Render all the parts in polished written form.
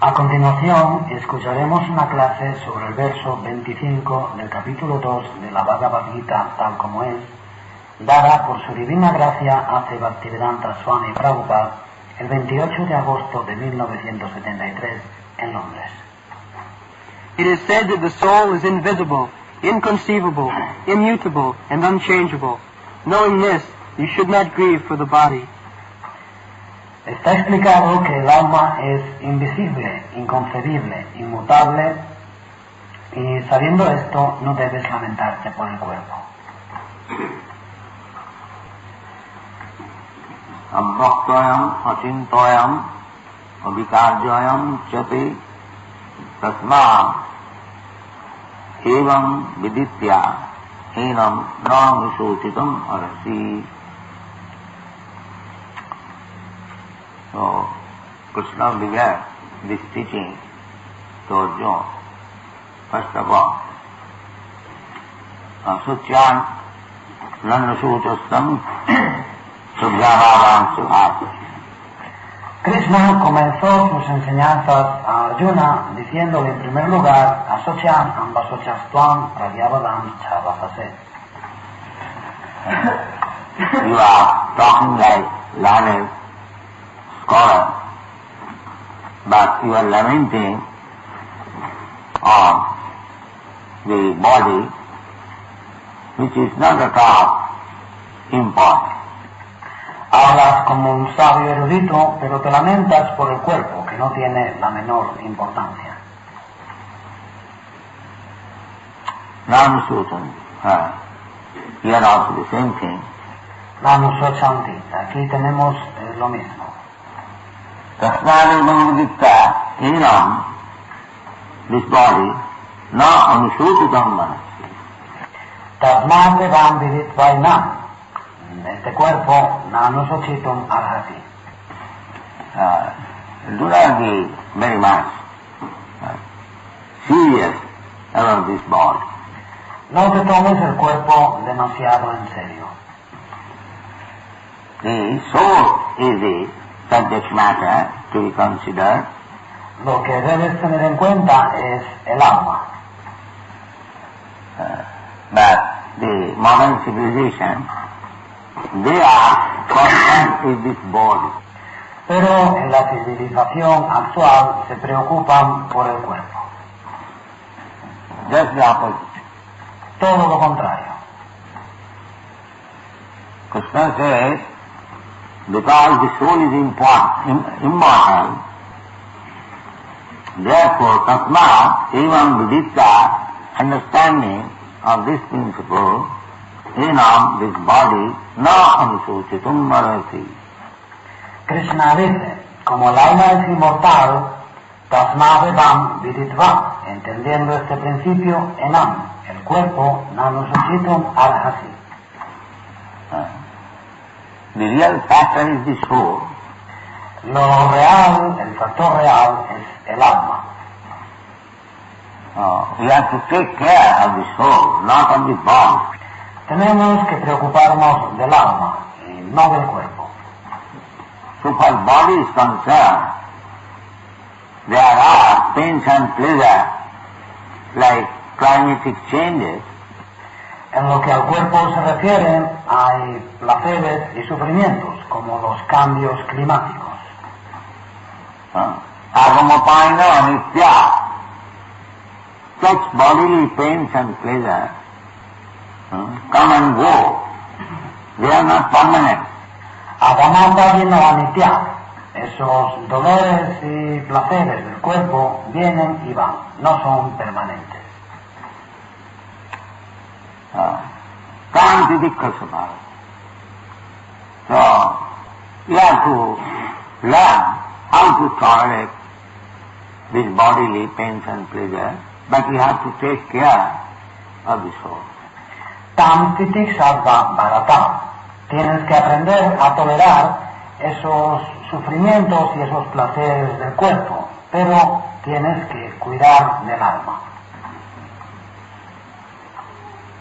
A continuación, escucharemos una clase sobre el verso 25 del capítulo 2 de la Bhagavad Gita, tal como es, dada por su divina gracia hace Bhaktivedanta Swami Prabhupada el 28 de agosto de 1973 en Londres. It is said that the soul is invisible, inconceivable, immutable, and unchangeable. Knowing this, you should not grieve for the body. Está explicado que el alma es invisible, inconcebible, inmutable, y sabiendo esto no debes lamentarte por el cuerpo. Abhaktoyam, achintoyam, avikarjoyam, chati, tasma, evam viditya, enam na visuchitam arasi. So, Krishna began this teaching to Arjuna. First of all, Sucyan Nanasuchastam Subhyavadam Suhasa. Krishna comenzó sus enseñanzas a Arjuna diciéndole en primer lugar Asocyan Ambasochastuam Pragyavadam Chavasase. You are talking like learned scholar, but you are lamenting on the body, which is not at all important. Hablas como un sabio erudito, pero te lamentas por el cuerpo, que no tiene la menor importancia. Namasutam, here also the same thing. Namusochanti, aquí tenemos lo mismo. Tasmani Mangadikta, Enam, this body, na anusutitam manasi. Tasmate vam vidit vainam, este cuerpo, nanusochitum arhati. Do not be very much serious about this body. No te tomes el cuerpo demasiado en serio. The soul is the subject matter to be considered. Lo que debes tener en cuenta es el alma. But the modern civilization, they are concerned with this body. Pero en la civilización actual se preocupan por el cuerpo. Just the opposite. Todo lo contrario. Krishna says, because the soul is immortal, therefore tasma evam viditya, understanding of this principle, enam, this body, na anusuchitum marati. Krishna dice, como el alma es inmortal, tasma evam viditva, entendiendo este principio, enam, el cuerpo, nanusuchitum arhasi. The real factor is the soul. Lo real, el factor real, es el alma. We have to take care of the soul, not of the body. Tenemos que preocuparnos del alma y no del cuerpo. So far body is concerned, there are pains and pleasure like climatic changes. En lo que al cuerpo se refiere, hay placeres y sufrimientos, como los cambios climáticos. Agamapaina anitya. Such bodily pains and pleasure come and go. They are not permanent. Agamata vino anitya. Esos dolores y placeres del cuerpo vienen y van, no son permanentes. Kantidikkasabhava. So, you have to learn how to tolerate these bodily pains and pleasure, but you have to take care of the soul. Tam titik sarva bharata. Tienes que aprender a tolerar esos sufrimientos y esos placeres del cuerpo, pero tienes que cuidar del alma.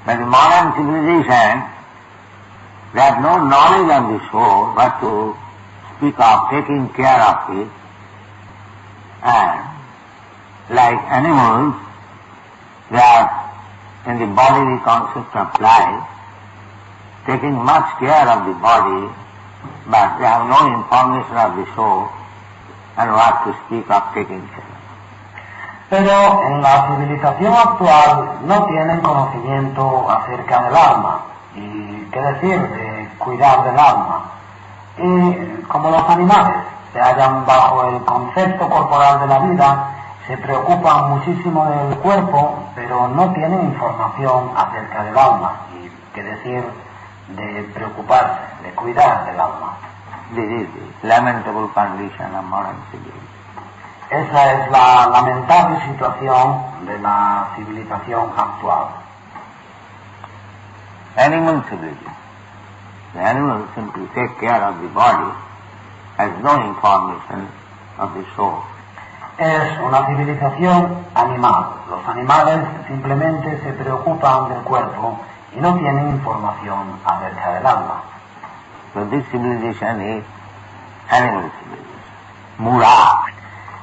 But in modern civilization, they have no knowledge of the soul, but to speak of taking care of it, and like animals, they are in the bodily concept of life, taking much care of the body, but they have no information of the soul, and what to speak of taking care. Pero en la civilización actual no tienen conocimiento acerca del alma, y qué decir de cuidar del alma. Y como los animales se hallan bajo el concepto corporal de la vida, se preocupan muchísimo del cuerpo, pero no tienen información acerca del alma, y qué decir de preocuparse, de cuidar del alma. This is the lamentable condition of modern civilization. Esa es la lamentable situación de la civilización actual. Animal civilization. The animals simply take care of the body, has no information of the soul. Es una civilización animal. Los animales simplemente se preocupan del cuerpo y no tienen información acerca del alma. So this civilization is animal civilization. Mura.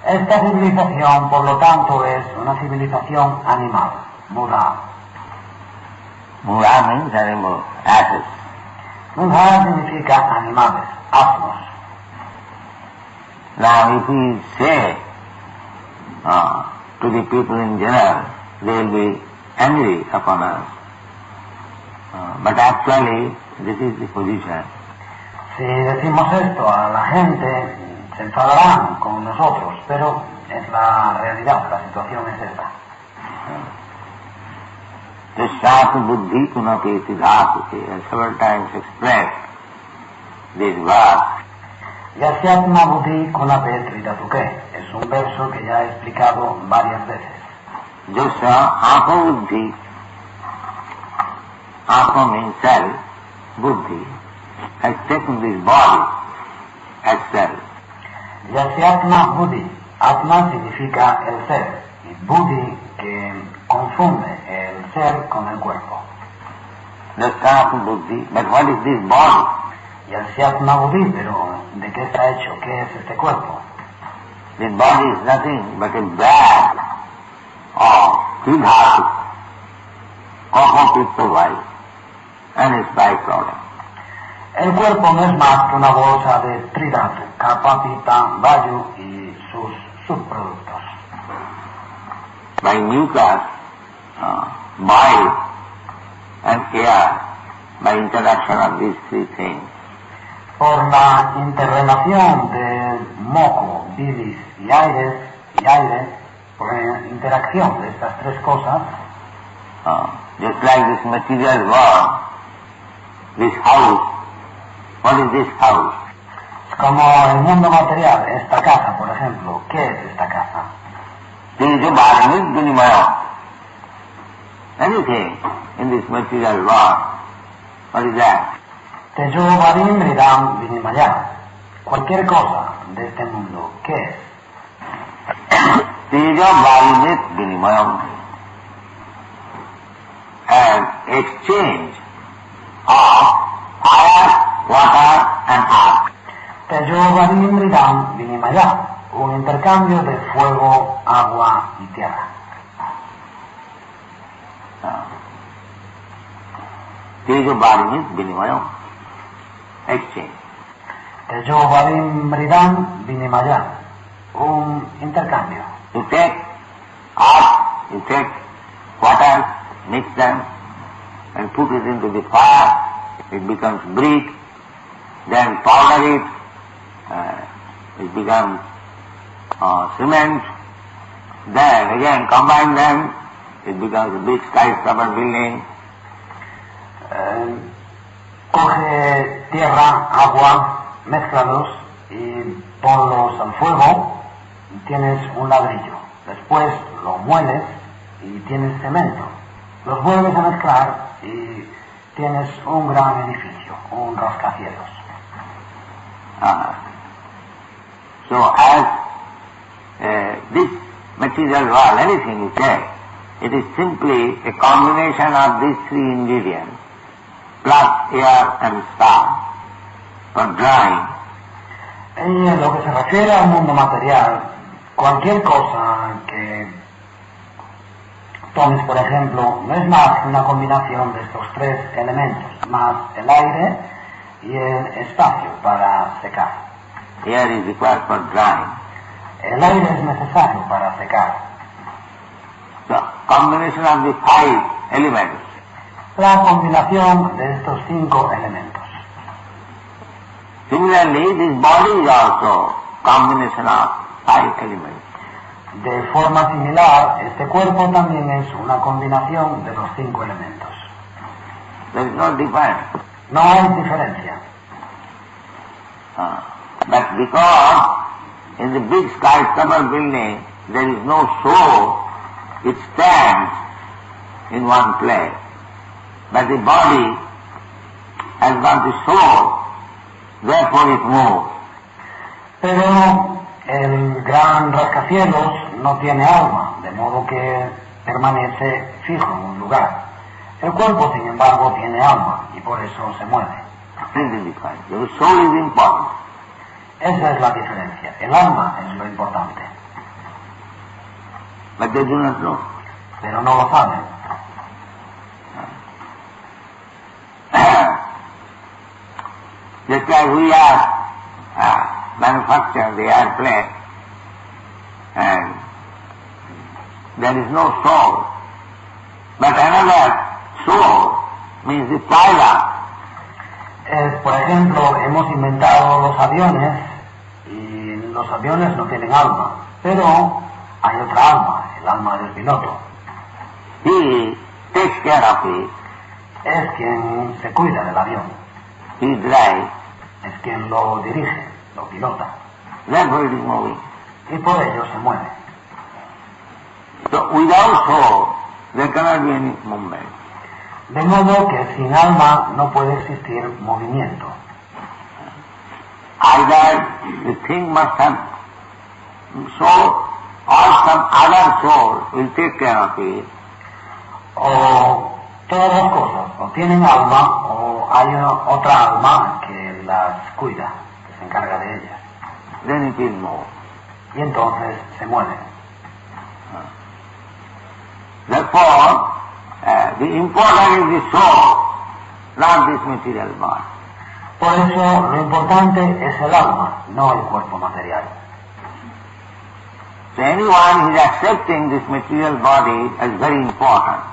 Esta civilización, por lo tanto, es una civilización animal. Mura. Mura means animal, asses. Mura significa animales, asnos. Now if we say to the people in general, they will be angry upon us. But actually, this is the position. Si decimos esto a la gente, se enfadarán con nosotros, pero es la realidad, la situación es esta. Tashat buddhi punapeti dhatuke, has several times expressed this verse. Yasyatma buddhi kunapet ridatuke, es un verso que ya he explicado varias veces. Jasa apa buddhi, apa means self, buddhi, has taken this body as self. Yasyatma buddhi, atma significa el ser, y buddhi que confunde el ser con el cuerpo. Jasa buddhi, but what is this body? Yasyatma buddhi, pero ¿de qué está hecho? ¿Qué es este cuerpo? This body is nothing but a bag of tridhatu, kapha, pitta, vaya, and its byproduct. El cuerpo no es más que una bolsa de tridhatu, kapha, pitta, vayu y sus subproductos. By mucus, bile, and air, by interaction of these three things, Por la interrelación de moco, bilis y aire, por la interacción de estas tres cosas, just like this material world, this house, what is this house? es como el mundo material, esta casa, por ejemplo. ¿Qué es esta casa? Anything in this material world, what is that? Tejo varim ridam vinimaya. Cualquier cosa de este mundo, ¿qué es? Teja Varinit Vinimayam, an exchange of fire, water and earth. Tejo varim ridam vinimaya. Un intercambio de fuego, agua y tierra. Teja Varinit Vinimayam, exchange. Tejo varim ridam vinimaya. Un intercambio. You take earth, you take water, mix them and put it into the fire, it becomes brick, then powder it, it becomes cement, then again combine them, it becomes a big skyscraper building. Coge tierra, agua, mézclalos y ponlos al fuego y tienes un ladrillo. Después lo mueles y tienes cemento. Los vuelves a mezclar y tienes un gran edificio, un rascacielos. So as this material world, anything you take, it is simply a combination of these three ingredients, plus air and star, for drying. Y en lo que se refiere al mundo material, Cualquier cosa que tomes, por ejemplo, no es más que una combinación de estos tres elementos, más el aire y el espacio para secar. Air is required for drying. El aire es necesario para secar. So, combination of the 5 elements. La combinación de estos 5 elementos. Similarly, this body is also combination of 5 elements. De forma similar, este cuerpo también es una combinación de los 5 elementos. There is no difference. No hay diferencia. But because in the big skyscraper building there is no soul, it stands in one place. But the body has got the soul, therefore it moves. Pero el gran rascacielos no tiene alma, de modo que permanece fijo en un lugar. El cuerpo, sin embargo, tiene alma y por eso se mueve. The soul is important. Esa es la diferencia. El alma es lo importante. But they do not know. Pero no lo saben. Just like we are manufacture the airplane and there is no soul. But another soul means the pilot. Por ejemplo, hemos inventado los aviones y los aviones no tienen alma, pero hay otra alma, el alma del piloto. He takes care of it. Es quien se cuida del avión. He drives. Es quien lo dirige, lo pilota. Therefore it is moving. Y por ello se mueve. So without soul, there cannot be any movement. De modo que sin alma no puede existir movimiento. Either the thing must have soul or some other soul will take care of it. O todas las cosas o tienen alma o hay otra alma que las cuida, que se encarga de ellas. Then it will move. Y entonces se mueve. Therefore, the important is the soul, not this material body. Por eso lo importante es el alma, no el cuerpo material. So anyone who is accepting this material body as very important,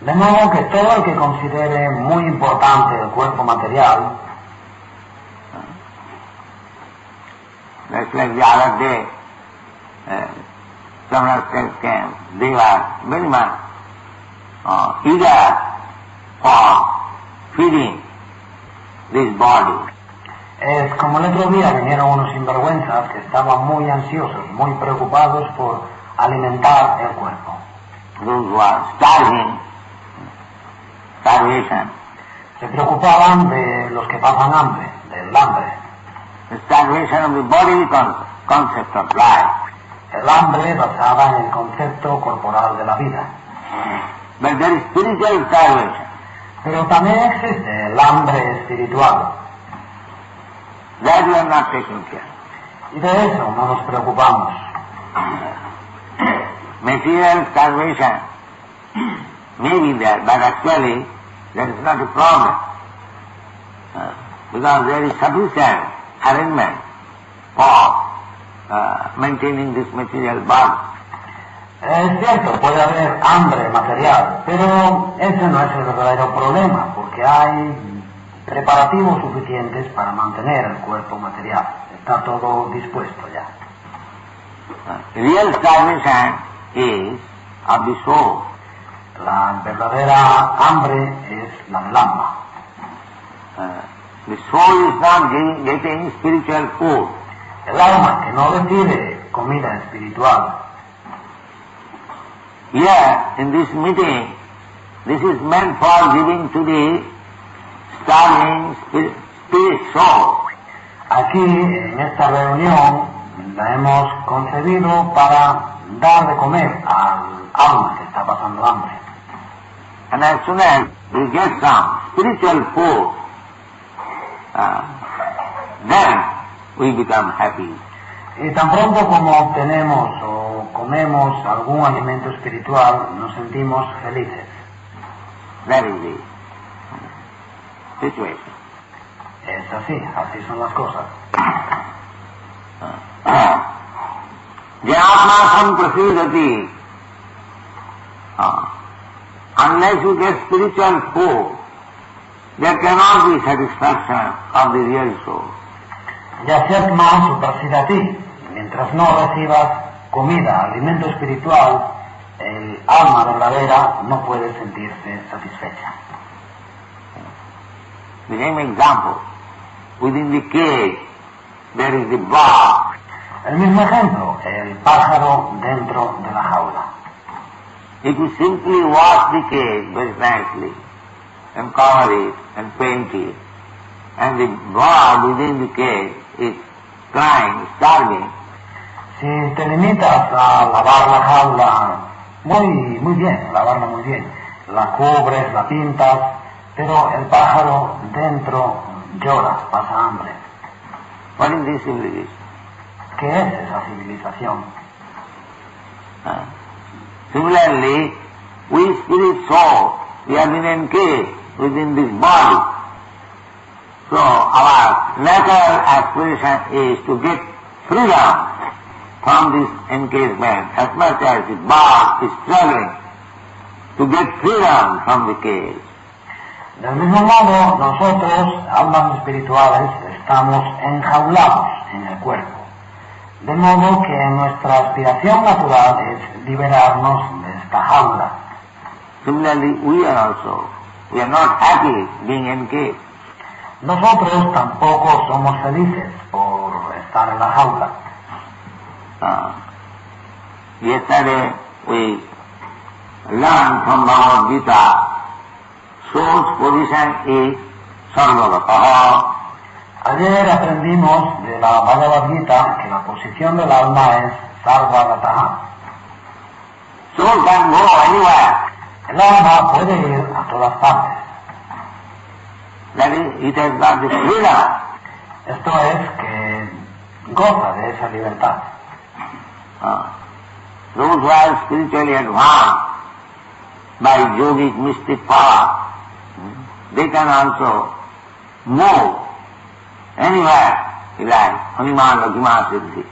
De modo que todo el que considere muy importante el cuerpo material, that's like the other day, some came, they were very much eager for feeding this body. es como el otro día vinieron unos sinvergüenzas que estaban muy ansiosos, muy preocupados por alimentar el cuerpo. Those who are starvation. Se preocupaban de los que pasan hambre, del hambre. The starvation of the bodily concept of life. El hambre basada en el concepto corporal de la vida. But there is spiritual starvation. Pero también existe el hambre espiritual. That we are not taking care. Y de eso no nos preocupamos. Material starvation may be there, but actually that is not a problem. Because there is sufficient arrangement for maintaining this material body. Es cierto, puede haber hambre material, pero ese no es el verdadero problema, porque hay preparativos suficientes para mantener el cuerpo material. Está todo dispuesto ya. Real starvation is of the soul. La verdadera hambre es la del alma. The soul is not getting spiritual food. El alma que no recibe comida espiritual. Here, in this meeting, this is meant for giving to the starving spirit soul. Aquí, en esta reunión, la hemos concebido para dar de comer al alma que está pasando hambre. And as soon as we get some spiritual food, then we become happy. Y tan pronto como obtenemos o comemos algún alimento espiritual, nos sentimos felices. That is the situation. Es así son las cosas. Jnana samprasidati. Unless you get spiritual food, there cannot be satisfaction of the real soul. Yasatma suprasidati. Mientras no recibas comida, alimento espiritual, el alma verdadera no puede sentirse satisfecha. The same example. Within the cage, there is the bird. El mismo ejemplo, el pájaro dentro de la jaula. If you simply wash the cage very nicely, and cover it, and paint it, and the bird within the cage is crying, starving, Si te limitas a lavar la jaula muy bien, lavarla muy bien, la cubres, la pintas, pero el pájaro dentro llora, pasa hambre. what is this civilization? ¿Qué es esa civilización? Similarly, we spirit soul, we have been encaged within this body. So our natural aspiration is to get freedom from this encasement, as much as the bird is struggling to get freedom from the cage. Del mismo modo, nosotros, almas espirituales, estamos enjaulados en el cuerpo. De modo que nuestra aspiración natural es liberarnos de esta jaula. Similarly, we are not happy being encaged. Nosotros tampoco somos felices por estar en la jaula. Yesterday we learned from Bhagavad Gita, soul's position is sarvagata. Ayer aprendimos de la Bhagavad Gita que la posición del alma es sarvagata. Soul can go anywhere. El alma puede ir a todas partes. That is, it has got the freedom. Esto es que goza de esa libertad. Those who are spiritually advanced by yogic mystic power, they can also move anywhere like Hanuman Lakshmana Siddhi.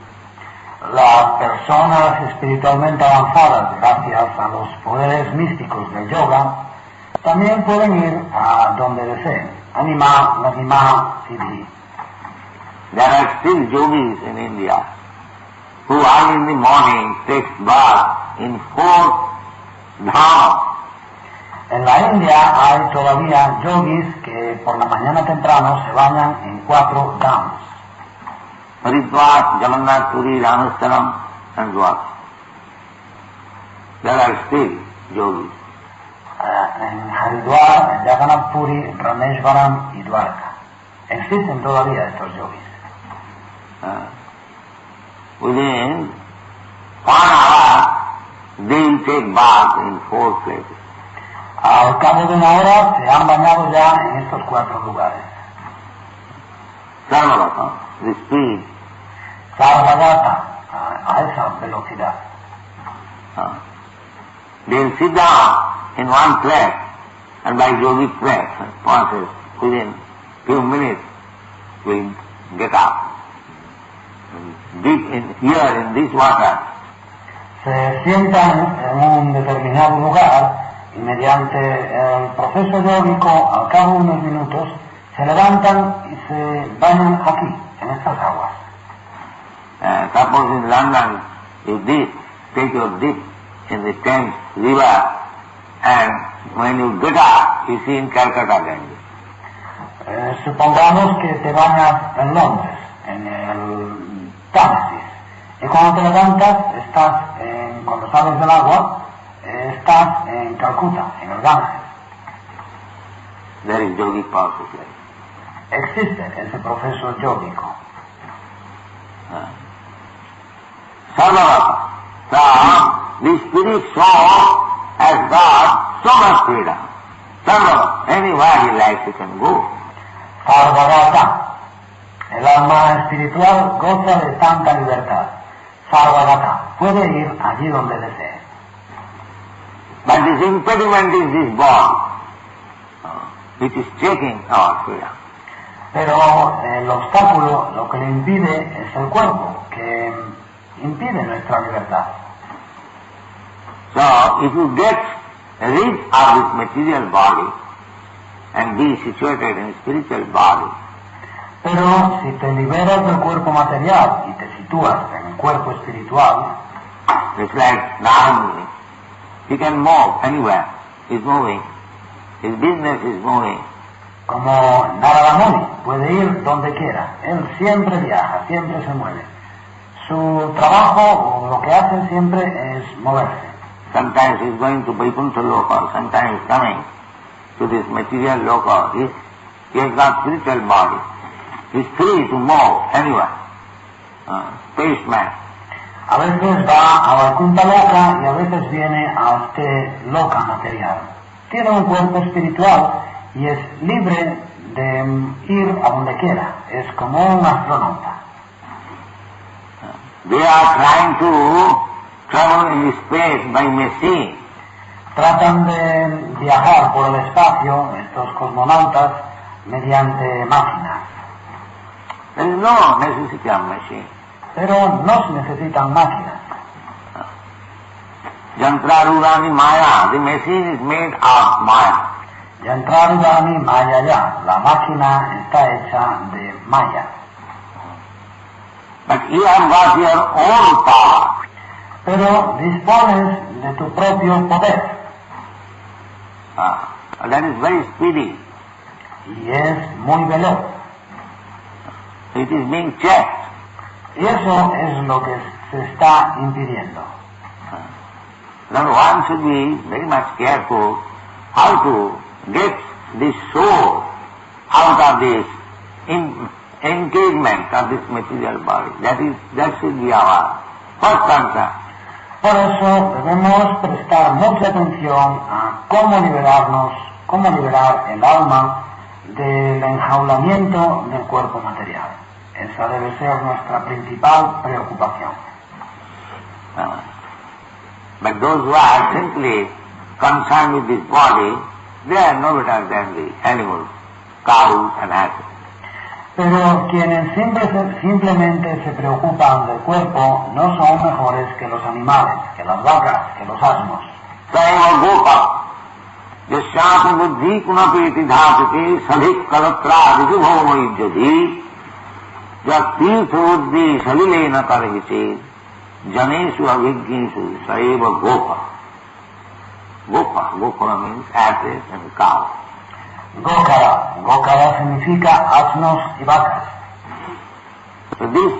Las personas espiritualmente avanzadas, gracias a los poderes místicos del yoga, también pueden ir a donde deseen. Anima, Lakshmana Siddhi. There are still yogis in India who early in the morning take bath in 4 dhams. En la India hay todavía yogis que por la mañana temprano se bañan en 4 dhams. Haridwar, Jagannath Puri, Rameshwaram and Dwarka. There are still yogis. En Haridwar, en Jagannath Puri, Rameshwaram y Dwarka. Existen todavía estos yogis. Within 1 hour, they will take bath in 4 places. Al cabo de una hora se han bañado ya en estos 4 lugares. Sarvagata, the speed. Sarvagata, a esa velocidad. They will sit down in one place and by yogic process within few minutes will get up. Deep here in this water. Se sientan en un determinado lugar y mediante el proceso yógico, al cabo de unos minutos, se levantan y se bañan aquí, en estas aguas. Suppose in London you take your dip in the Thames River, and when you get up, you see in Calcutta Ganges. Supongamos que te bañas en Londres, en el Támesis, y cuando te levantas, cuando sales del agua, estás en Calcuta, en el Ganges. There is yogic process like. Existe ese proceso yógico. Sarvagata. So, the spirit soul has got so much freedom. Sarvagata. Anywhere he likes he can go. Sarvagata. El alma espiritual goza de tanta libertad. Sarvagata, puede ir allí donde desee. But this impediment is this body, which is checking our freedom. Pero el obstáculo, lo que le impide, es el cuerpo, que impide nuestra libertad. So, if you get rid of this material body and be situated in spiritual body, Pero si te liberas del cuerpo material y te sitúas en el cuerpo espiritual, it's like Narayana. He can move anywhere. He's moving. His business is moving. como Narada Muni, puede ir donde quiera. Él siempre viaja, siempre se mueve. Su trabajo o lo que hace siempre es moverse. Sometimes he's going to Vaikuntha Loka, sometimes he's coming to this material Loka. He has got spiritual body. He's free to move anywhere. Spaceman. A veces va a Vaikuntha Loka y a veces viene a este Loka material. Tiene un cuerpo espiritual y es libre de ir a donde quiera. Es como un astronauta. They are trying to travel in space by machine. Tratan de viajar por el espacio, estos cosmonautas, mediante máquinas. There is no necessity of machine. Pero no se necesitan máquinas. Yantrarudani Maya, the machine is made of Maya. Yantrarudani Maya ya, la máquina está hecha de Maya. But you have got your own power. Pero dispones de tu propio poder. That is very speedy. Y es muy veloz. It is being checked. Y eso es lo que se está impidiendo. Now one should be very much careful how to get the soul out of this engagement of this material body. That should be our first concern. Por eso debemos prestar mucha atención a cómo liberar el alma del enjaulamiento del cuerpo material. Esa debe ser nuestra principal preocupación. But those who are simply concerned with this body, they are no better than the animals, cows and asses. Pero quienes simplemente se preocupan del cuerpo no son mejores que los animales, que las vacas, que los asnos. Sayama Gopa, Yashyati Buddhi Kunapeti Dhatuke Sadhik Kalatra Vijubhoma Yujjati Jatirtha Buddhi Salilena Karhiche Janeshu Avijjinshu Sayeva Gopa. Gopa means asses and cows. Gokara significa asnos y vacas. So this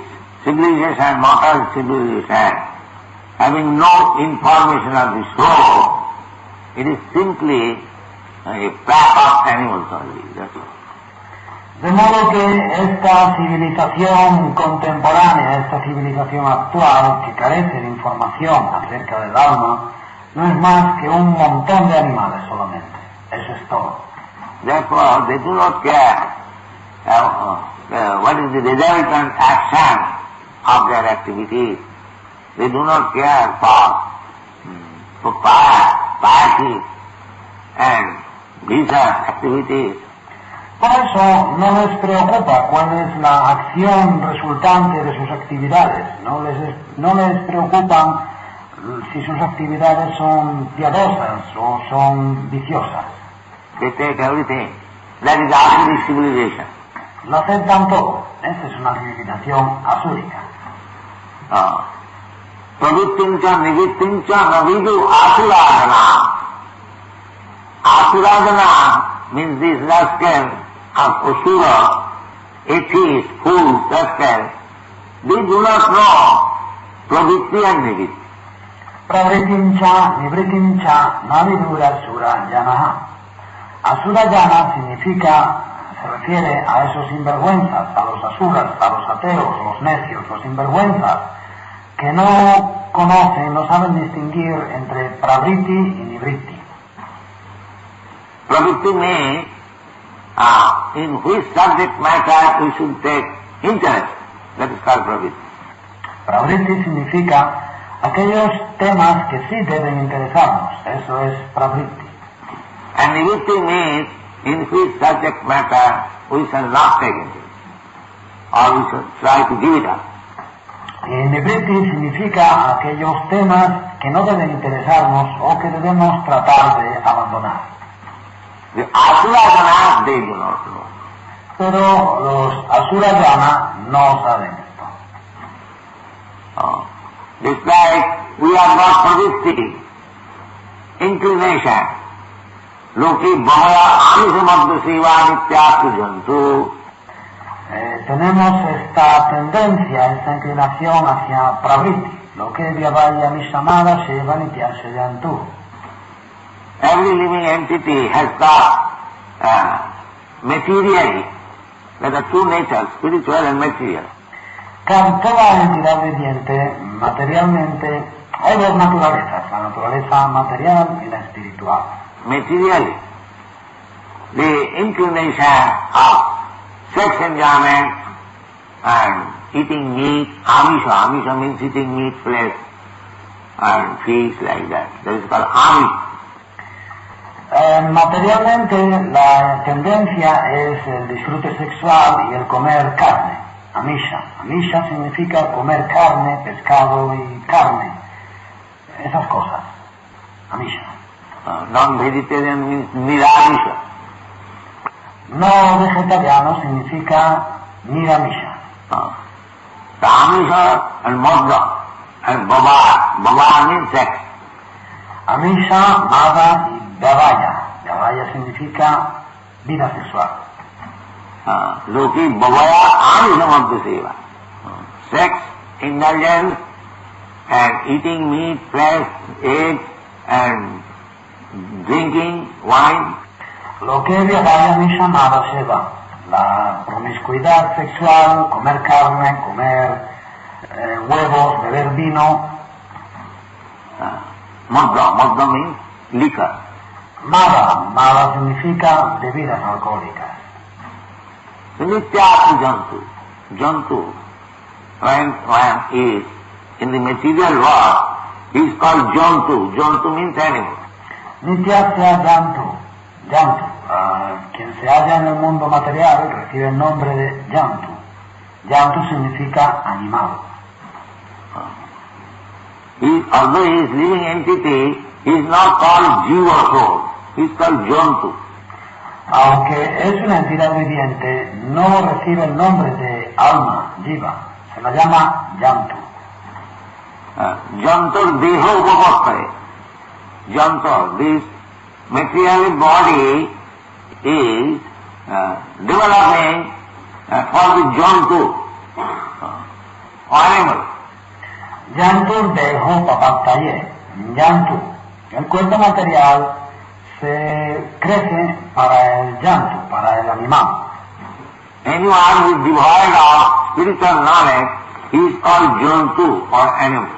civilization, mortal civilization, having no information of the soul, it is simply a pack of animals only, that's all. De modo que esta civilización contemporánea, esta civilización actual, que carece de información acerca del alma, no es más que un montón de animales solamente. Eso es todo. Therefore, they do not care what is the resultant action of their activities. They do not care for piety and these activities. Por eso no les preocupa cuál es la acción resultante de sus actividades. No les preocupan si sus actividades son piadosas o son viciosas. They take everything. That is Asuric civilization. Lo aceptan todo. Esa es una civilización asúrica. Pravittincha nivittincha navidu asuradana. Asuradana means this rascal of Asura, atheists, fools, rascals. They do not know pravitti and nivit. Pravritincha, nivritincha, navidura sura yanaha. Asura yana significa, se refiere a esos sinvergüenzas, a los asuras, a los ateos, los necios, los sinvergüenzas, que no conocen, no saben distinguir entre pravriti y nivriti. Pravitti means in which subject matter we should take interest. That is called pravritti. Pravritti significa aquellos temas que sí deben interesarnos. Eso es pravritti. And nivritti means in which subject matter we shall not take interest, or we shall try to give it up. Y nivritti significa aquellos temas que no deben interesarnos o que debemos tratar de abandonar. The asura they do not know. Pero los asurayana no saben esto. It's like we are not pravritti, inclination. Loki bhavaya amishamadhu siva nityatu jantu. Tenemos esta tendencia, esta inclinación hacia pravritti, lo que vyavaya mishamada sheva nityasya yantu. Every living entity has got materially, there are two natures, spiritual and material. Toda entidad viviente, materialmente, hay dos naturalezas, la naturaleza material y la espiritual. Materially, the inclination of sex enjoyment and eating meat, amisha means eating meat, flesh and fish like that. That is called amisha. Materialmente la tendencia es el disfrute sexual y el comer carne, amisha. Amisha significa comer carne, pescado y carne, esas cosas, amisha. Non-vegetarian means niramisha. No vegetariano significa niramisha. The amisha and madha and baba means sex. Amisha, madha y vyavaya. Vyavaya significa vida sexual. Loki bhavaya amishamadhu seva. Sex, indulgence, and eating meat, flesh, eggs, and drinking wine. Lo que vyavaya mishamada seva. La promiscuidad sexual, comer carne, comer huevos, beber vino. Madha means liquor. Madha significa bebidas alcohólicas. Nityatu jantu, when is in the material world, is called jantu. Jantu means animal. Nityasya jantu. Quien se halla en el mundo material recibe el nombre de jantu. Jantu significa animal. Although he is living entity, he is not called jiva soul. He is called jantu. Aunque es una entidad viviente, no recibe el nombre de alma, jiva. Se la llama jantu. Jantur deho upavastare. Jantur, this material body is developing for the jantu, animal. Jantur deho papaktaye. Jantu. El cuerpo material se crece para el jantu, para el animal. Anyone who is devoid of spiritual knowledge is called jantu or animal.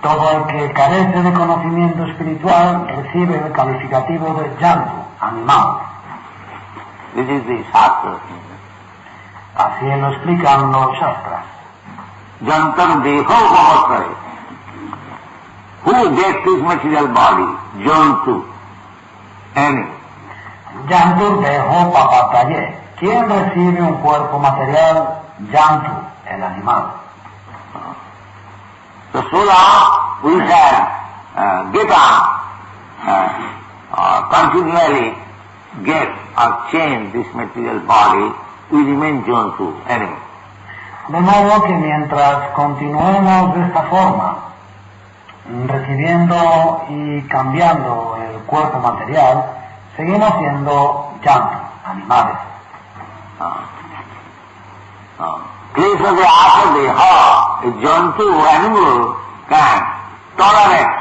Todo el que carece de conocimiento espiritual recibe el calificativo de jantu, animal. This is the Shastra. Así lo explican los Shastras. Jantar deho upavastare. Who gets this material body? Jantu, animal. Jantur deho papataye. ¿Quién recibe un cuerpo material? Jantu, el animal. So long we shall get on, continually get or change this material body, we remain jantu, animal. De modo que mientras continuemos de esta forma, recibiendo y cambiando el cuerpo material, seguimos siendo jantu, animales. Klesha de asa deha, a jantu animal can tolerate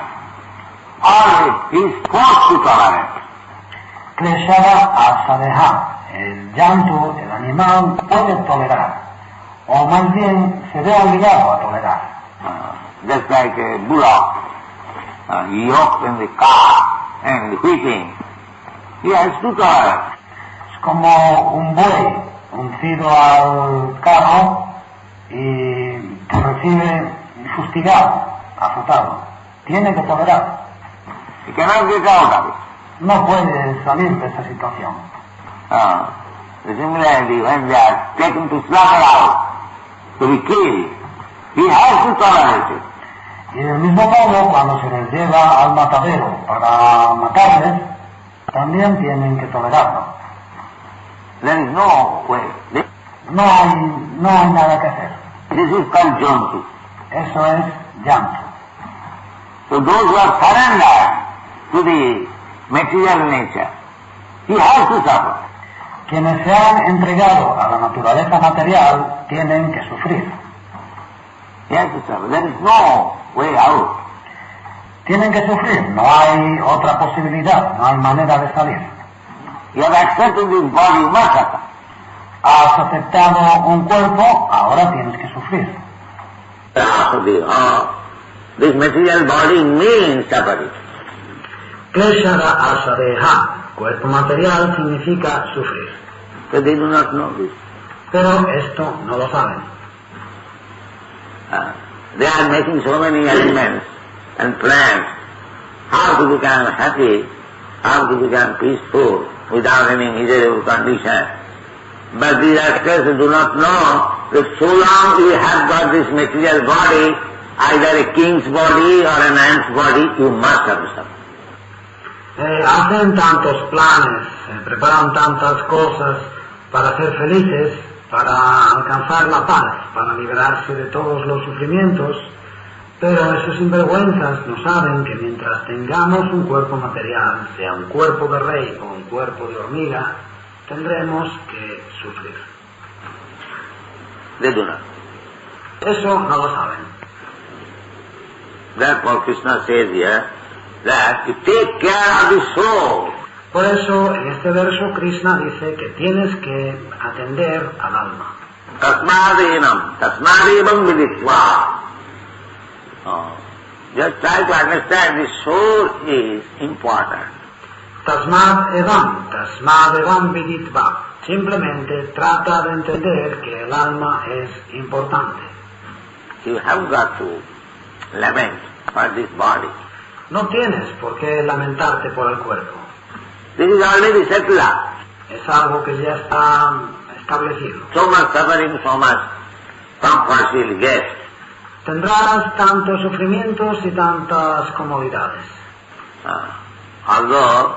or is forced to tolerate. Kleshava asadeha, el jantu, el animal, puede tolerar, o más bien se ve obligado a tolerar. Just like a bullock, yoked in the cart and whipping, he has to tolerate. Es como un buey uncido al carro y te recibe fustigado, azotado. Tiene que tolerar. He cannot get out of it. No puede salir de esa situación. Similarly, when they are taken to slaughterhouse to be killed, he has to tolerate it. Y del mismo modo, cuando se les lleva al matadero para matarles, también tienen que tolerarlo. There is no way. No hay nada que hacer. This is called jontu. Eso es llanto. So those who are surrendered to the material nature, he has to suffer. Quienes se han entregado a la naturaleza material tienen que sufrir. He has to suffer. There is no way out. Tienen que sufrir, no hay otra posibilidad, no hay manera de salir. You have accepted this body, you must suffer. Has aceptado un cuerpo, ahora tienes que sufrir. This material body means suffering. Kleshara asadeha, cuerpo material significa sufrir. So they do not know this. Pero esto no lo saben. They are making so many arrangements and plans how to become happy, how to become peaceful without any miserable condition. But these actors do not know that so long you have got this material body, either a king's body or an ant's body, you must have to suffer. Hacen tantos planes, preparan tantas cosas para ser felices, para alcanzar la paz, para liberarse de todos los sufrimientos, pero esos sinvergüenzas no saben que mientras tengamos un cuerpo material, sea un cuerpo de rey o un cuerpo de hormiga, tendremos que sufrir. They do not. Eso no lo saben. Therefore Krishna says here that you take care of the soul. Por eso, en este verso, Krishna dice que tienes que atender al alma. Tasmadevam viditva. Just try to understand the soul is important. Tasmad evam viditva. Simplemente trata de entender que el alma es importante. You have got to lament for this body. No tienes por qué lamentarte por el cuerpo. This is already settled. Es algo que ya está establecido. So much suffering, so much comfort you'll get. Tendrás tantos sufrimientos y tantas comodidades. Although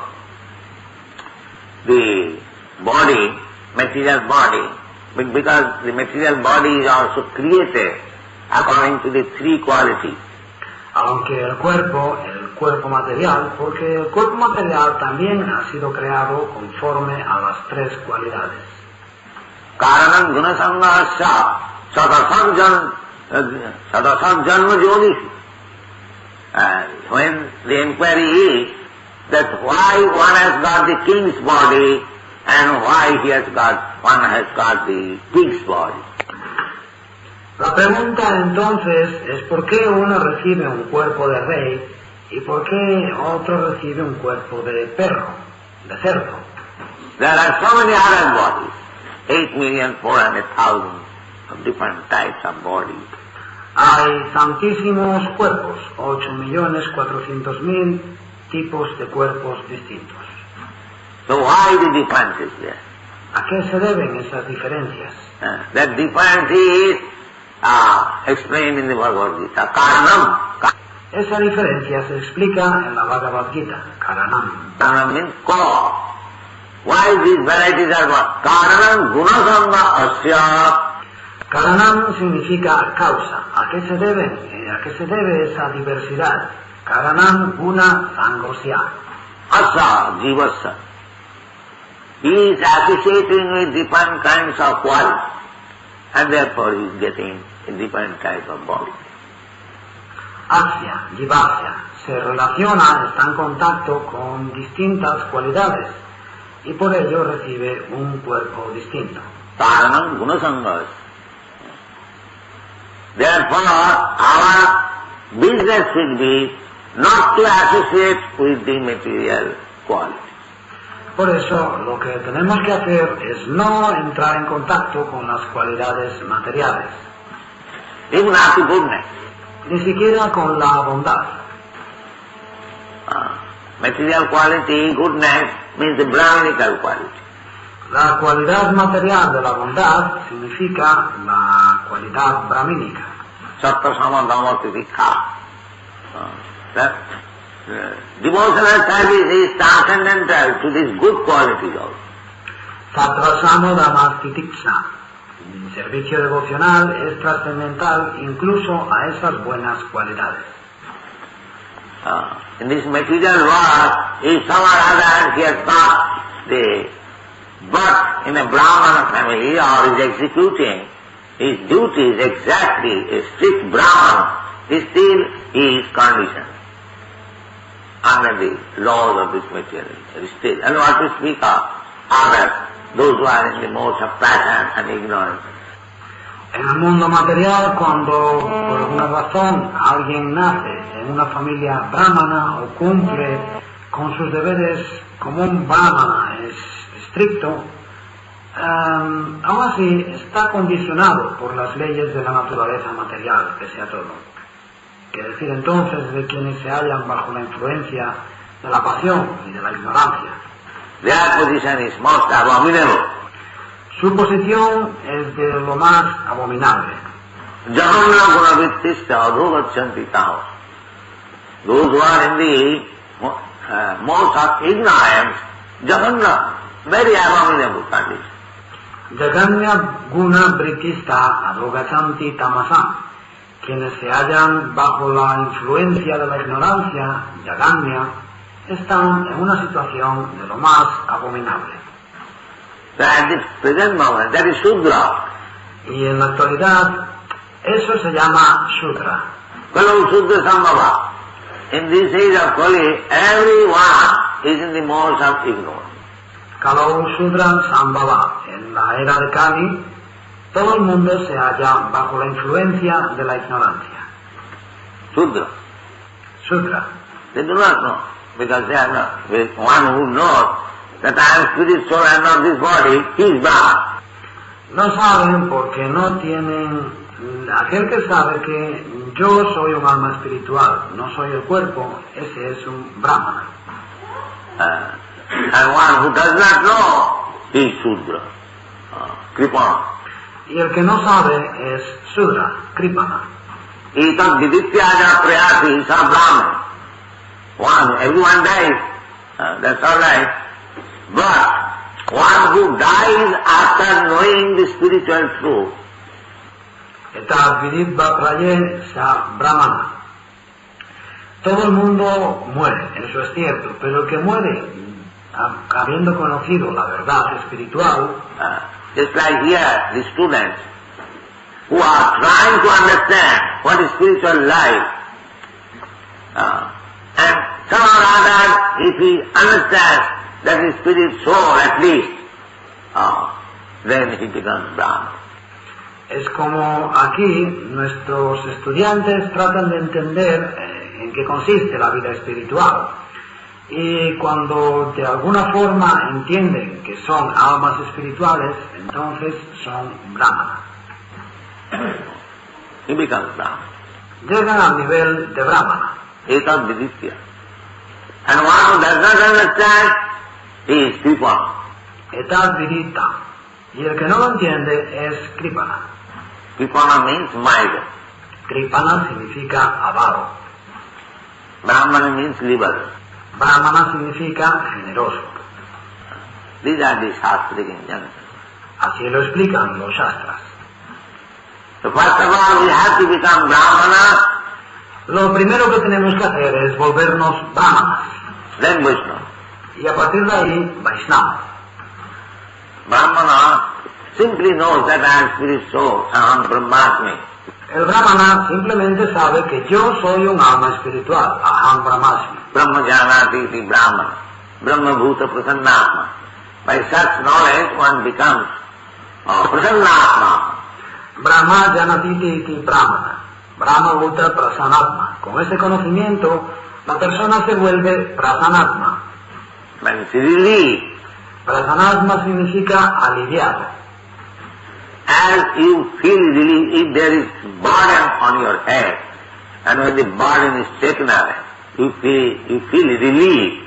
the body, material body, because the material body is also created according to the three qualities. Aunque el cuerpo material, porque el cuerpo material también ha sido creado conforme a las tres cualidades. Karanam gunasangasya sadasam janma jyonishu. When the inquiry is that why one has got the king's body and why one has got the pig's body. La pregunta entonces es por qué uno recibe un cuerpo de rey y por qué otro recibe un cuerpo de perro, de cerdo. There are so many other bodies, 8,400,000 of different types of bodies. Hay tantísimos cuerpos, 8,400,000 tipos de cuerpos distintos. So why the differences there? ¿A qué se deben esas diferencias? That difference is explained in the Bhagavad Gita. Karanam. Esa diferencia se explica en la Bhagavad Gita. Karanam. Karanam means cause. Why these varieties are what? Karanam gunasanga asya. Karanam significa causa. ¿A qué se deben? ¿A qué se debe esa diversidad? Karanam guna sangosya. Asa jivasa. He is associating with different kinds of qualities, and therefore he is getting a different type of body. Asya, jivasya, se relaciona, está en contacto con distintas cualidades y por ello recibe un cuerpo distinto. Karanam gunasangas. Therefore, our business should be not to associate with the material quality. Por eso lo que tenemos que hacer es no entrar en contacto con las cualidades materiales, even after goodness. ni siquiera con la bondad. Material quality, goodness, means the Brahminical quality. La cualidad material de la bondad significa la cualidad brahmínica. Sattva sama dhamma titikha. That devotional service is transcendental to these good qualities also. Sattva samo dhamma titikha. El servicio devocional es trascendental incluso a esas buenas cualidades. In this material world, if some or other he has got the birth in a Brahmana family or is executing his duties exactly a strict Brahman, still he is conditioned under the laws of this material state. And what to speak of others, those who are in the modes of passion and ignorance. En el mundo material, cuando por alguna razón alguien nace en una familia brahmana o cumple con sus deberes como un brahmana es estricto, aún así está condicionado por las leyes de la naturaleza material, pese a todo. Que decir entonces de quienes se hallan bajo la influencia de la pasión y de la ignorancia. Their position is most abominable. Su posición es de lo más abominable. Jahannam gunavittista adhovachanti taho. Those who are in the modes of ignorance, Jahannam, very abominable condition. Jaganya guna britista advogachanti tamasam. Quienes se hallan bajo la influencia de la ignorancia, Jaganya, están en una situación de lo más abominable. At this present moment, that is Shudra. Y en la actualidad, eso se llama Shudra. Kalu Shudra Sambhava. In this age of Kali, everyone is in the modes of ignorance. Kalau Shudra Sambhava. En la era de Kali, todo el mundo se halla bajo la influencia de la ignorancia. Shudra. Shudra. They do not know, because they are not. One who knows that I am spirit, soul, and not this body, he is Brahman. No saben porque no tienen... Aquel que sabe que yo soy un alma espiritual, no soy el cuerpo, ese es un brahmana. And one who does not know, he is Shudra, Kripana. Y el que no sabe es Shudra, Kripana. Etam vidityaja prayati sa Brahman. Everyone dies, that's all right. But one who dies after knowing the spiritual truth, Eta viditva praye sa brahmana. Todo el mundo muere, eso es cierto, pero el que muere, habiendo conocido la verdad espiritual, just like here, the students who are trying to understand what is spiritual life, and somehow or other, if he understands that is spirit soul at least, then he becomes Brahman. es como aquí nuestros estudiantes tratan de entender en qué consiste la vida espiritual. Y cuando de alguna forma entienden que son almas espirituales, entonces son brahmanas. He becomes Brahman. Llegan al nivel de brahmana. Etam viditya. And one who does not understand, he is Kripana. Etat vidita. Y el que no lo entiende es kripana. Kripana means miser. Kripana significa avaro. Brahmana means liberal. Brahmana significa generoso. These are the Shastric injunctions. Así lo explican los Shastras. So first of all, we have to become Brahmana, Lo primero que tenemos que hacer es volvernos brahmanas. then Vaishnava. Y a partir de ahí, Vaishnava. Brahmana simply knows that I am spirit soul, I am Brahmasmi. El brahmana simplemente sabe que yo soy un alma espiritual, aham brahmasmi. Brahma janati iti Brahmana. Brahma bhuta prasannatma. By such knowledge one becomes prasannatma. Brahma janatiti iti brahmana. Brahma bhuta prasanatma. Con ese conocimiento, la persona se vuelve prasanatma. When she relieves Prasanatma significa aliviado. As you feel relief, if there is burden on your head, and when the burden is taken away, you feel relief.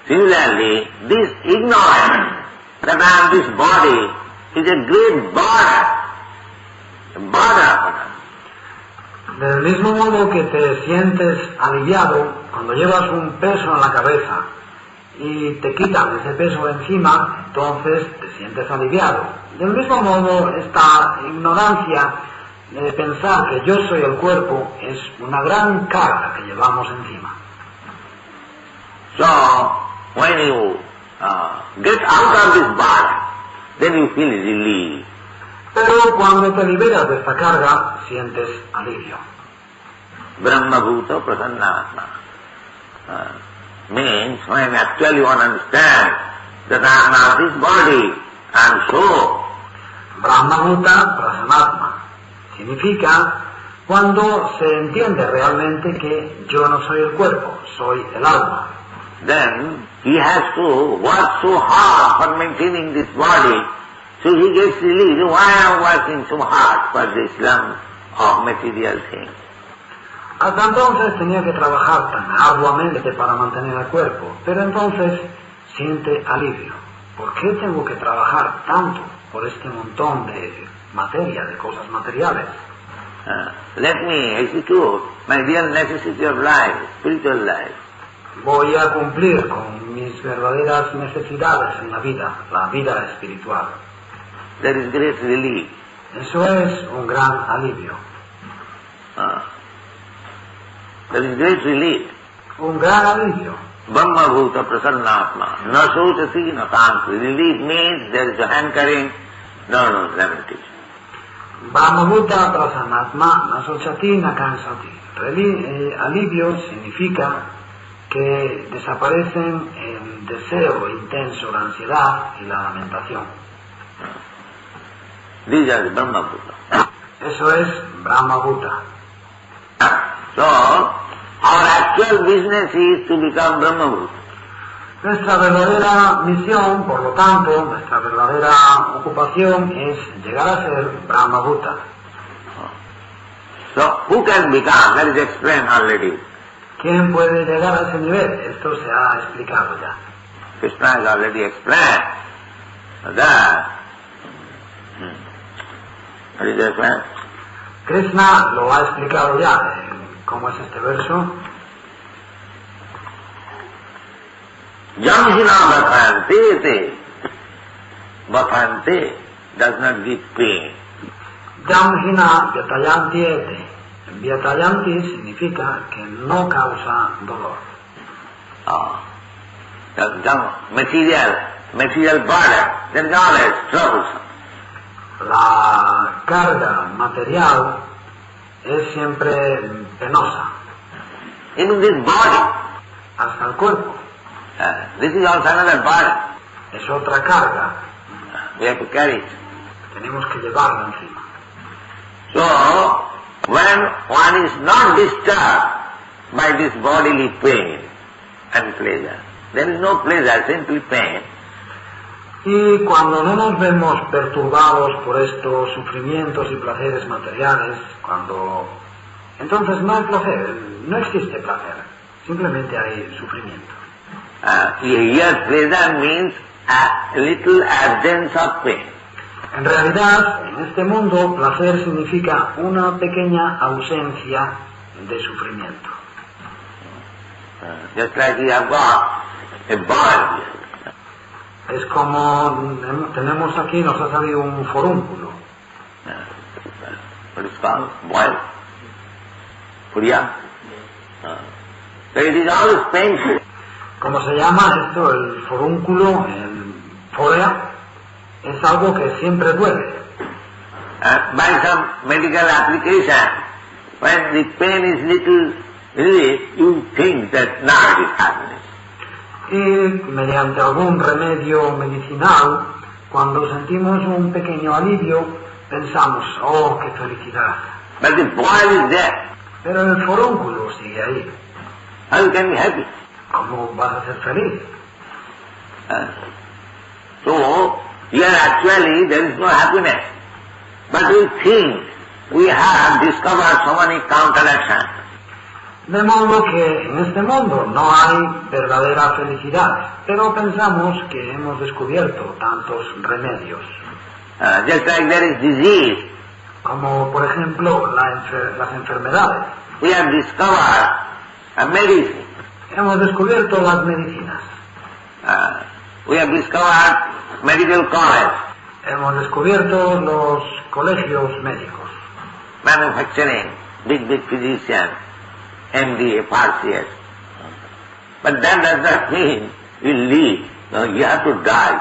Similarly, this ignorance that I am this body is a great burden upon us. Del mismo modo que te sientes aliviado cuando llevas un peso en la cabeza y te quitan ese peso de encima, entonces te sientes aliviado. Del mismo modo, esta ignorancia de pensar que yo soy el cuerpo es una gran carga que llevamos encima. So, when you get out of this body, then you feel relief. Pero cuando te liberas de esta carga, sientes alivio. Brahma Bhuta Prasannatma means when actually one understands that I am not this body, I am soul. Brahma Bhuta Prasannatma significa cuando se entiende realmente que yo no soy el cuerpo, soy el alma. Then he has to work so hard for maintaining this body, so he gets relief. Why I am working so hard for the Islam of material things? Hasta entonces tenía que trabajar tan arduamente para mantener el cuerpo, pero entonces siente alivio. ¿Por qué tengo que trabajar tanto por este montón de materia, de cosas materiales? Let me execute my real necessity of life, spiritual life. Voy a cumplir con mis verdaderas necesidades en la vida espiritual. That is great relief. Eso es un gran alivio. That is great relief. Un gran alivio. Brahma Bhuta Prasannatma. Na sotati na kanti. Relief means there is a hankering, no lamentation. Brahma Bhuta Prasannatma Nasochati Nakansati. Alivio significa que desaparecen el deseo intenso, la ansiedad y la lamentación. These are the Brahma Bhuta. Eso es Brahma Bhuta. So, our actual business is to become Brahma Bhuta. Nuestra verdadera misión, por lo tanto, nuestra verdadera ocupación es llegar a ser Brahma Bhuta. So, who can become? That is explained already. ¿Quién puede llegar a ese nivel? Esto se ha explicado ya. Krishna has already explained that. What is that? Krishna lo ha explicado ya. ¿Cómo es este verso? Jamhina bhathante, bhathante does not give pain. Jamhina vyatayanti ete. Vyatayanti significa que no causa dolor. Material burden, then is always troublesome. La carga material es siempre penosa. Even this body, Hasta el cuerpo. this is also another burden. Es otra carga. We have to carry it. Tenemos que llevarla encima. So, when one is not disturbed by this bodily pain and pleasure, there is no pleasure, simply pain. Y cuando no nos vemos perturbados por estos sufrimientos y placeres materiales, entonces no hay placer, no existe placer, simplemente hay sufrimiento. Here pleasure means a little absence of pain. En realidad, en este mundo, placer significa una pequeña ausencia de sufrimiento. Just like we have got a ball here. Es como tenemos aquí, nos ha salido un forúnculo. What is called? Boil. Puriya. So it is always painful. ¿Cómo se llama esto? El forúnculo, el forea, es algo que siempre duele. By some medical application, when the pain is little relief, you think that now it is happiness. Y mediante algún remedio medicinal, cuando sentimos un pequeño alivio, pensamos, oh, qué felicidad. But the boil is there. Pero el forúnculo sigue ahí. How you can be happy? ¿Cómo vas a ser feliz? So, here actually there is no happiness. But we think we have discovered so many counteractions. De modo que en este mundo no hay verdadera felicidad, pero pensamos que hemos descubierto tantos remedios. Just like there is disease, Como por ejemplo las enfermedades. we have discovered a medicine. Hemos descubierto las medicinas. We have discovered medical college, Hemos descubierto los colegios médicos. manufacturing, big physicians, MD, FRCS. But that does not mean you live. No, you have to die.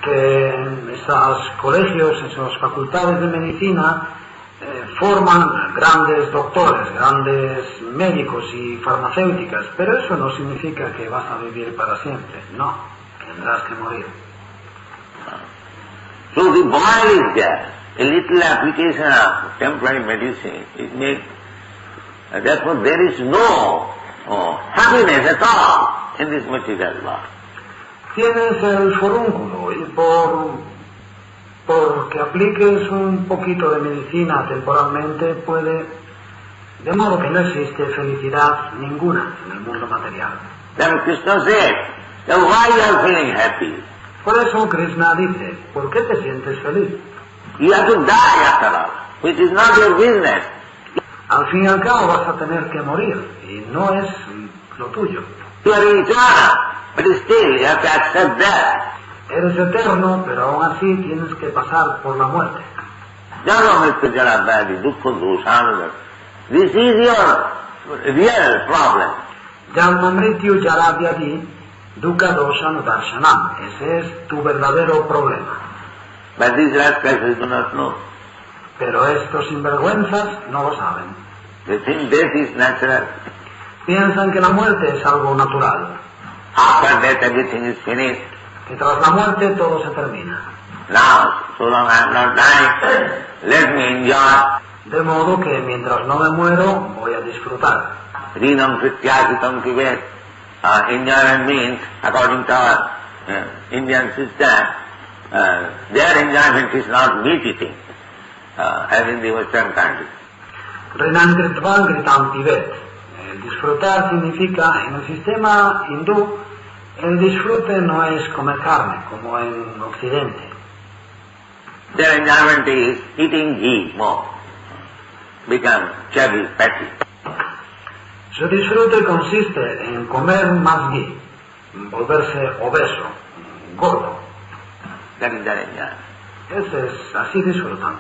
Que en esos colegios, en esas facultades de medicina, forman grandes doctores, grandes médicos y farmacéuticas, pero eso no significa que vas a vivir para siempre, no, tendrás que morir. So the body is there. A little application of temporary medicine is made. Therefore there is no happiness at all in this material world. Tienes el forúnculo y porque apliques un poquito de medicina temporalmente puede, de modo que no existe felicidad ninguna en el mundo material. Then Krishna said, then why you are feeling happy? Por eso Krishna dice, ¿por qué te sientes feliz? You have to die after all, which is not your business. Al fin y al cabo vas a tener que morir y no es lo tuyo. You are eternal, but still you have to accept death. Eres eterno, pero aún así tienes que pasar por la muerte. This is your real problem. Janma mrityu jara vyadhi dukkha dosha darshanam. Ese es tu verdadero problema. But these rascals do not know. Pero estos sinvergüenzas no lo saben. They think death is natural. Piensan que la muerte es algo natural. After death everything is finished. Que tras la muerte todo se termina. Now, so long I am not dying, let me enjoy. De modo que mientras no me muero, voy a disfrutar. Rinam Krityasitam Tibet. Enjoyment means, according to our Indian system, their enjoyment is not meat eating, as in the Western countries. Renan Kritvan Kritam Tibet. El disfrutar significa, en el sistema hindú, el disfrute no es comer carne, como en Occidente. Their enjoyment is eating ghee more, become chubby, fatty. Su disfrute consiste en comer más ghee, volverse obeso, gordo. That is their enjoyment. Ese es, así disfrutan.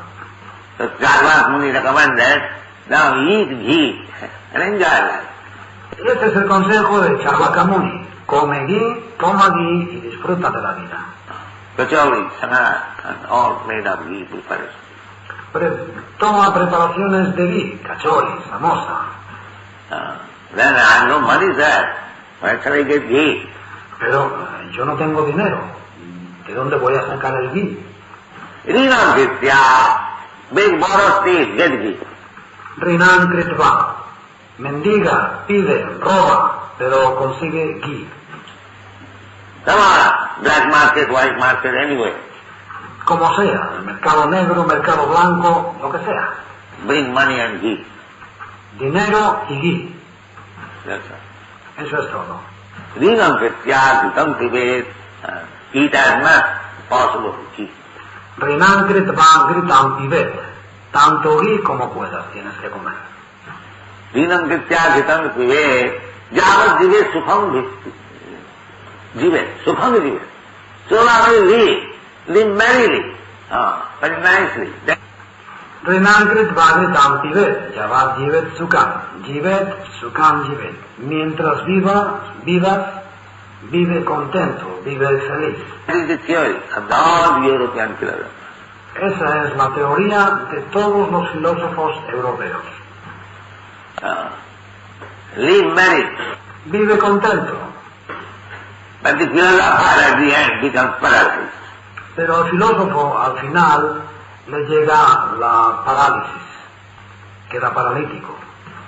So Charvak Muni recommended, now eat ghee and enjoy life. Este es el consejo de Charvaka Muni. Come ghee, toma ghee y disfruta de la vida. Kachori, sanat, and all made of ghee preparation. Toma preparaciones de ghee, cachori, samosa. Then I have no money, sir. Where shall I get ghee? Pero yo no tengo dinero. ¿De dónde voy a sacar el ghee? Rinam Kritya, big borrow thief, get ghee. Rinan Kritva. Mendiga, pide, roba, pero consigue ghee. Come on, black market, white market, anyway. Como sea, el mercado negro, mercado blanco, lo que sea. Bring money and ghee. Dinero y ghee. That's all. Eso es todo. Rinam Kritya, Kitam Tibet, eat as much as possible ghee. Rinan Kritva Gritam Tibet. Tanto ghee como puedas tienes que comer. Rinam Kritya, Kitam Tibet, Javat Jive Sukham Jive, Sukham Jive. So long you live merrily, very nicely. Rinan Kritva Gritam Tibet. Javad Jivet Sukham. Jivet Sukham Jivet. Mientras vivas, vive contento, vive feliz. That is the theory of all European philosophers. Esa es la teoría de todos los filósofos europeos. Live merry. Vive contento. But the philosopher at the end becomes paralyzed. Pero al filósofo al final le llega la parálisis. Queda paralítico.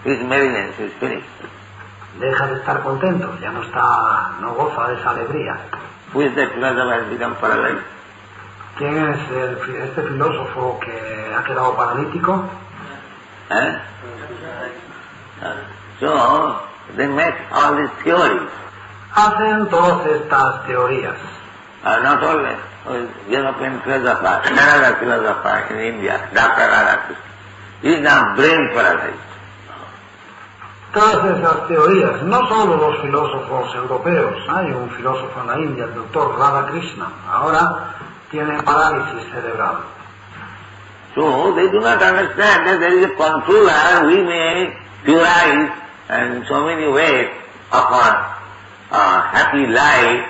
His merriness is finished. Deja de estar contento, ya no goza de esa alegría. Who is that philosopher has become paralyzed? ¿Quién es este filósofo que ha quedado paralítico? Eh? So, they make all these theories. Hacen todas estas teorías. Not only European philosopher, another philosopher in India, Dr. Radhakrishna, he is now brain paralyzed. Todas esas teorías, no solo los filósofos europeos, hay un filósofo en la India, el doctor Radhakrishna, ahora tiene parálisis cerebral. So they do not understand that there is a controller we may theorize in so many ways upon happy life.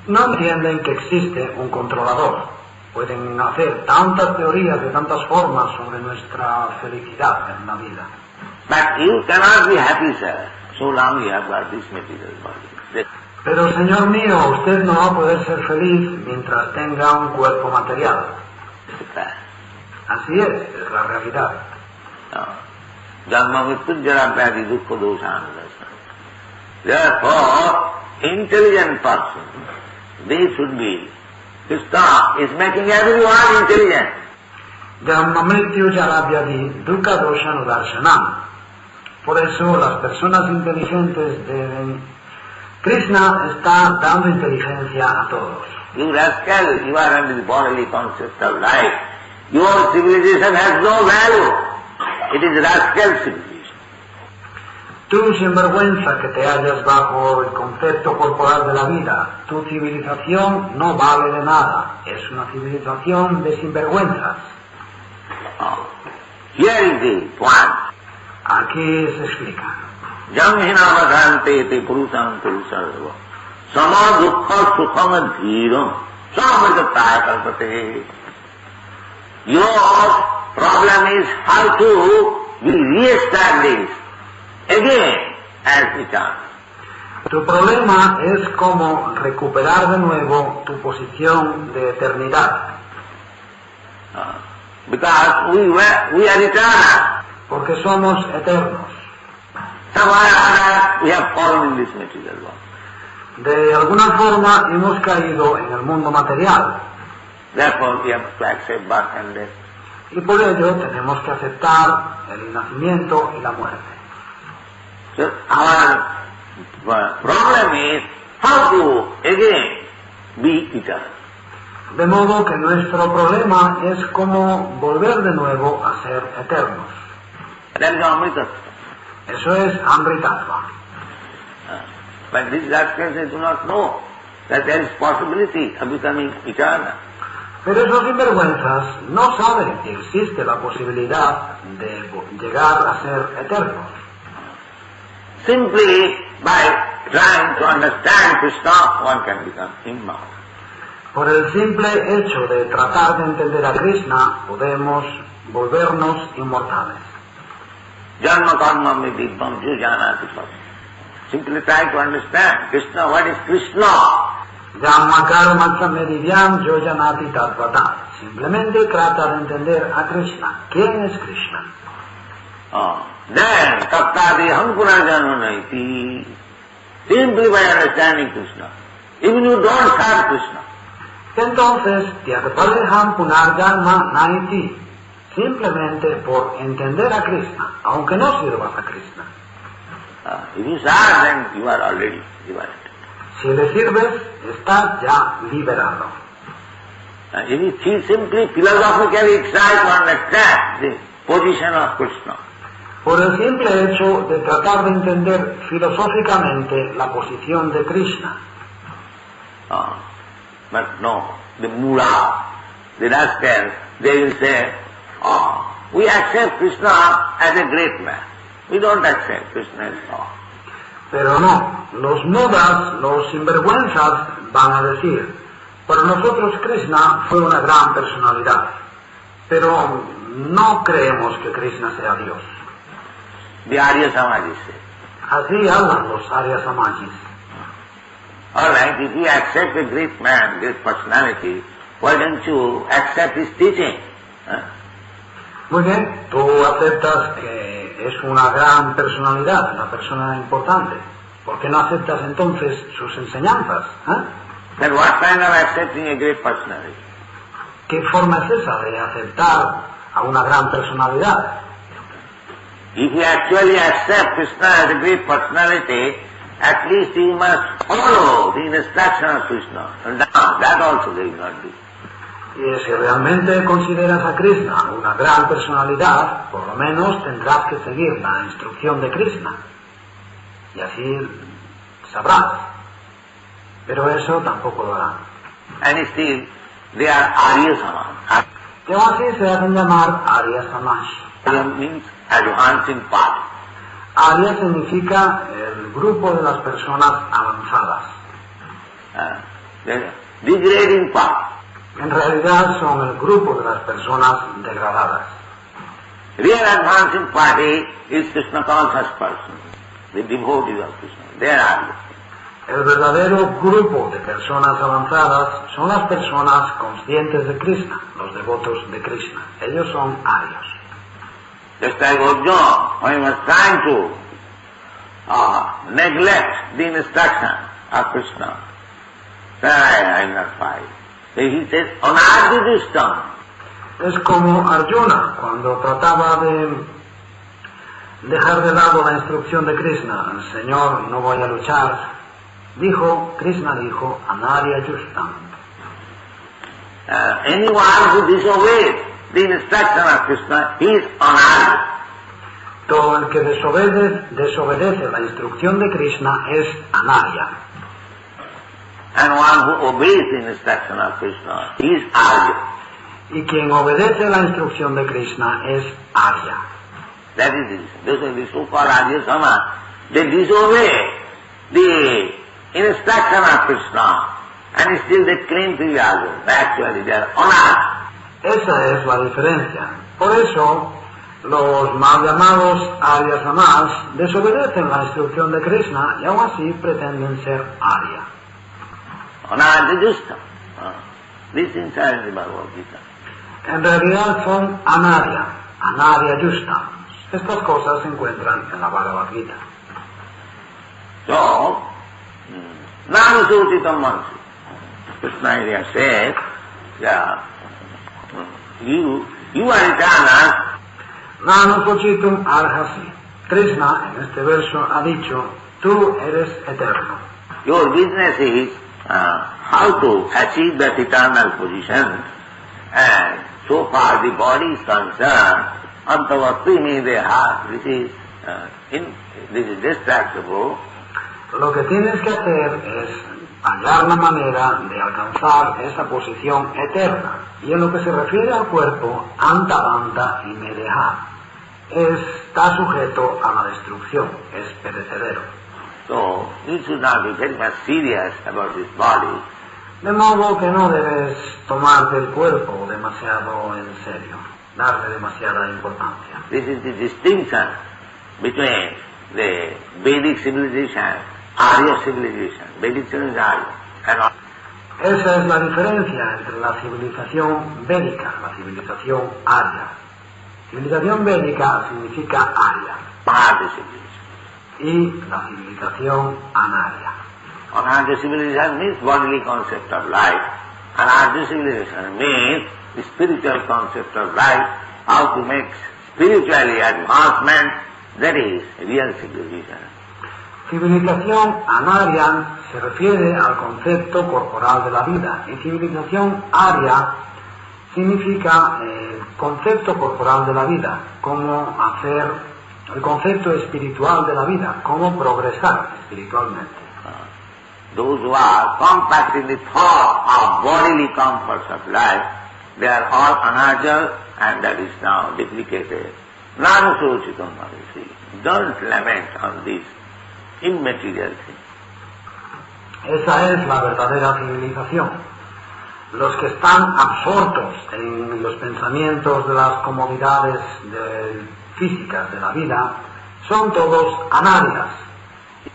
No entienden que existe un controlador. Pueden hacer tantas teorías de tantas formas sobre nuestra felicidad en la vida. But you cannot be happy, sir, so long you have got this material body. Pero, señor mío, usted no va a poder ser feliz mientras tenga un cuerpo material. Así es la realidad. Janma mrityu jara vyadi dukkha dosana dasana. Therefore, intelligent person, they should be. Krishna is making everyone intelligent. Janma mrityu jara vyadi dukkha dosana darshanam. Por eso las personas inteligentes deben... Krishna está dando inteligencia a todos. You rascal, you are under the bodily concept of life. Your civilization has no value. It is rascal civilization. Tú, sinvergüenza, que te hallas bajo el concepto corporal de la vida, tu civilización no vale de nada. Es una civilización de sinvergüenzas. Here is the point. Aquí se explica. Jamhina vakante te purusam purusarva. Sama dukkha sukham dhiram. Samadhataya kalpate. Your problem is how to be re-established again as eternal. Tu problema es cómo recuperar de nuevo tu posición de eternidad. Because we are eternal. Porque somos eternos. Somewhere or other we have fallen in this material world. De alguna forma hemos caído en el mundo material. Therefore we have to accept birth and death. Y por ello tenemos que aceptar el nacimiento y la muerte. So our problem is how to again be eternal. De modo que nuestro problema es cómo volver de nuevo a ser eternos. That is Amrita. Eso es Amritattva. But these rascals, they do not know that there is possibility of becoming eternal. Pero esos sinvergüenzas no saben que existe la posibilidad de llegar a ser eternos. Simply by trying to understand Krishna, one can become immortal. Por el simple hecho de tratar de entender a Krishna, podemos volvernos inmortales. Janma karma me dibbam jujanati pam. Simply try to understand Krishna, what is Krishna? Janma karma samedivyam yojanati tattvata. Simplemente trata de entender a Krishna. ¿Quién es Krishna? Then tattadi hanpunarjananaiti. Simply by understanding Krishna. Even you don't serve Krishna. Entonces, Tyagpadeham punarjanma naiti. Simplemente por entender a Krishna, aunque no sirvas a Krishna. If you serve, then you are already liberated. Si le sirves, estás ya liberado. If you simply philosophically try to understand the position of Krishna, Por el simple hecho de tratar de entender filosóficamente la posición de Krishna. but no, the mula, the rascals, they will say, we accept Krishna as a great man. We don't accept Krishna as God. Pero no, los mudas, los sinvergüenzas van a decir, para nosotros Krishna fue una gran personalidad, pero no creemos que Krishna sea Dios. The Arya Samajis say. Así hablan los Arya Samajis. All right, if you accept a great man, great personality, why don't you accept his teaching? Muy bien, tú aceptas que es una gran personalidad, una persona importante. ¿Por qué no aceptas entonces sus enseñanzas? Then what kind of accepting a great personality? ¿Qué forma es esa de aceptar a una gran personalidad? If you actually accept Krishna as a great personality, at least you must follow the instruction of Krishna. And that also they will not do. Y si realmente consideras a Krishna una gran personalidad, por lo menos tendrás que seguir la instrucción de Krishna. Y así sabrás. Pero eso tampoco lo harán. And still, they are Arya Samaj. Y aún así se hacen llamar Arya Samaj. Arya means advancing party. Arya significa el grupo de las personas avanzadas. The degrading party. En realidad son el grupo de las personas degradadas. Real advancing party is Krishna conscious person, the devotees of Krishna. They are Arya. El verdadero grupo de personas avanzadas son las personas conscientes de Krishna, los devotos de Krishna. Ellos son Aryas. Just like Arjuna, when he was trying to neglect the instruction of Krishna, said, I will not fight. So he says, Anadidishtam. Es como Arjuna, cuando trataba de dejar de lado la instrucción de Krishna, Señor, no voy a luchar, Krishna dijo, Anarya Justam. Anyone who disobeys the instruction of Krishna, he is Anarya. Todo el que desobedece la instrucción de Krishna es Anarya. And one who obeys the instruction of Krishna, he is Arya. Y quien obedece la instrucción de Krishna es Arya. That is it. Those are the so-called Arya Samaj. They disobey the instruction of Krishna and still they claim to be Arya. Actually they are Anarya. Esa es la diferencia. Por eso, los mal llamados Arya Samaj desobedecen la instrucción de Krishna y aún así pretenden ser Arya. Anadidishtam. This inside the Bhagavad Gita. En realidad son Anarya, Anarya Justam. Estas cosas se encuentran en la Bhagavad Gita. So, Nanusuchitam Mansi. Krishna here says, you are eternal. Nanusuchitum arhasi. Krishna en este verso ha dicho, tú eres eterno. Your business is how to achieve that eternal position, and so far the body is concerned, antavastimi deha, this is distractible. Lo que tienes que hacer es hallar la manera de alcanzar esa posición eterna. Y en lo que se refiere al cuerpo, antavanta y medeha, está sujeto a la destrucción, es perecedero. So, you should not be very much serious about this body. De modo que no debes tomarte el cuerpo demasiado en serio, darle demasiada importancia. This is the distinction between the Vedic civilization, Arya civilization. Vedic civilization is Arya. And esa es la diferencia entre la civilización védica, la civilización Arya. Civilización védica significa Arya. Arya civilization. Y la civilización Anarya. Anarya civilization means bodily concept of life. Anarya civilization means the spiritual concept of life, how to make spiritually advancement, that is real civilization. Civilización Anarya se refiere al concepto corporal de la vida y civilización Arya significa el concepto corporal de la vida, cómo hacer el concepto espiritual de la vida, cómo progresar espiritualmente. Those who are compact in the thought of bodily comforts of life, they are all anarya, and that is now duplicated. Nanusuchitam Maharishi. Don't lament on this immaterial thing. Esa es la verdadera civilización. Los que están absortos en los pensamientos de las comodidades físicas de la vida son todos anarias.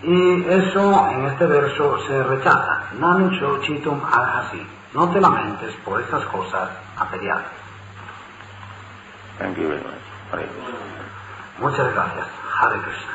Y eso en este verso se rechaza. Nanusuchitam arhasi. No te lamentes por esas cosas materiales. Thank you very much. Hare Krishna. Muchas gracias. Hare Krishna.